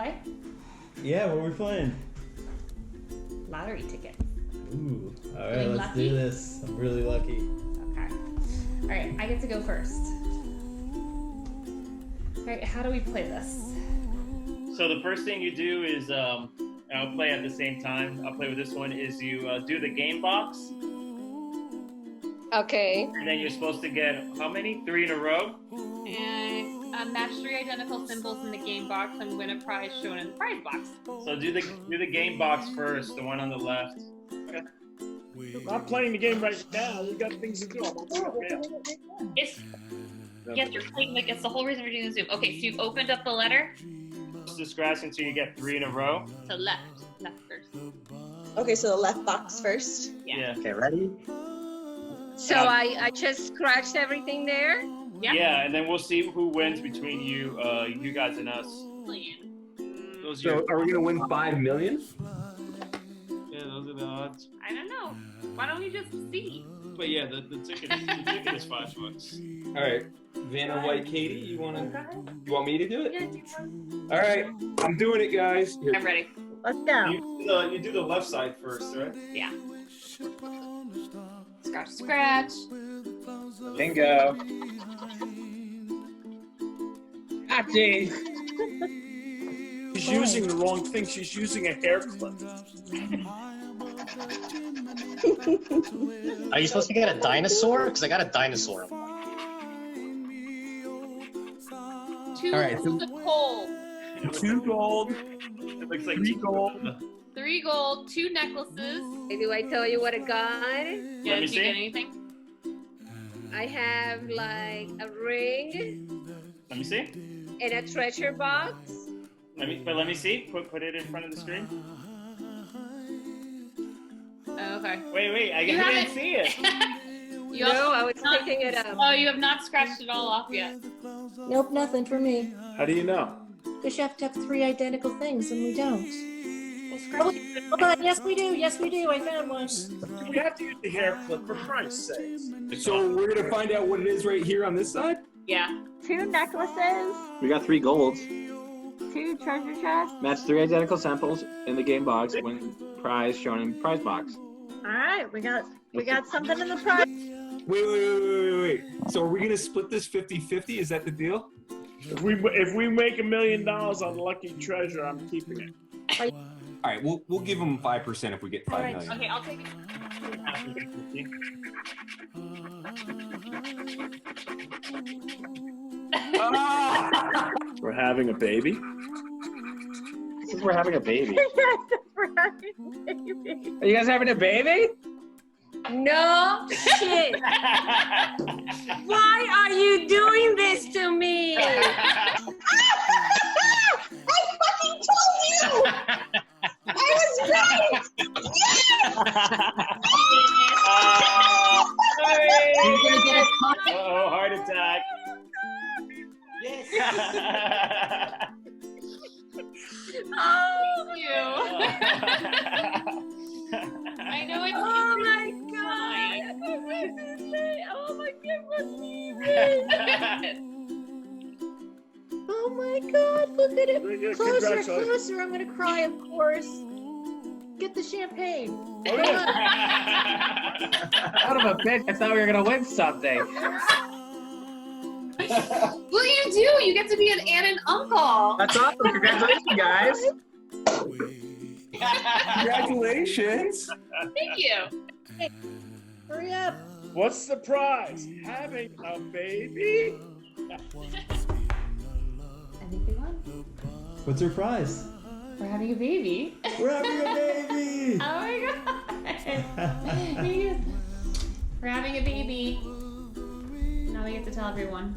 play? Yeah, what are we playing? Lottery tickets. Ooh. All right, Feeling let's lucky? do this. I'm really lucky. Okay. All right, I get to go first. All right, how do we play this? So the first thing you do is, and I'll play at the same time. I'll play with this one. Is you do the game box, Okay. and then you're supposed to get how many? 3 in a row. And match 3 identical symbols in the game box and win a prize shown in the prize box. So do the game box first, the one on the left. I'm not playing the game right now. We got things to do. It's yes, you're playing like it's the whole reason we're doing the Zoom. Okay, so you've opened up the letter. The scratch until you get 3 in a row. So left first. Okay, so the left box first. Yeah. Okay, ready? So I just scratched everything there. Yeah. Yeah, and then we'll see who wins between you, you guys and us. Those are So, are we gonna win 5 million? yeah, those are the odds. I don't know. Why don't we just see? But yeah, the ticket is $5. All right, Vanna White, Katie, you want me to do it? Yeah, do All right, I'm doing it, guys. Here. I'm ready. Let's go. You do the left side first, right? Yeah. Scratch, scratch. Bingo. Happy. She's using the wrong thing. She's using a hair clip. Are you supposed to get a dinosaur? Because I got a dinosaur. Two All right, so- the coal. 2 gold, It looks like 3 gold. 3 gold, 2 necklaces. Do I tell you what I got? Yeah, me did you see. get anything? I have like a ring Let me see. and a treasure box. Let me see. Put it in front of the screen. Oh, okay. Wait. I You didn't haven't- see it. You No, also I was not- picking it up. Oh, you have not scratched it all off yet. Nope, nothing for me. How do you know? Because you have to have 3 identical things, and we don't. Well, Oh, scratch. hold on. Yes, we do. Yes, we do. I found one. We have to use the hair clip for Christ's sake. So we're gonna find out what it is right here on this side? Yeah. 2 necklaces, We got 3 golds. 2 treasure chests. Match 3 identical samples in the game box. Win prize shown in prize box. All right, we got something in the prize. Wait. So are we gonna split this 50-50? Is that the deal? If we make $1 million on Lucky Treasure, I'm keeping it. All right, we'll give them 5% if we get 5 million. Okay, I'll take it. We're having a baby. This is we're having a baby. Baby. Are you guys having a baby? No shit. Why are you doing this to me? I fucking told you! I was right! Oh, heart attack. Yes. Oh, you. I know it's. Oh my god. Oh my god, what's Oh my God! Look at it. Closer, Congratulations. closer. I'm gonna cry, of course. Get the champagne. Son of a bitch, I thought we were gonna win something. What do? You get to be an aunt and uncle. That's awesome. Congratulations, guys. Congratulations! Thank you. Hurry up. What's the prize? Having a baby? I think we won. What's your prize? We're having a baby. We're having a baby! Oh my god. We're having a baby. Now we get to tell everyone.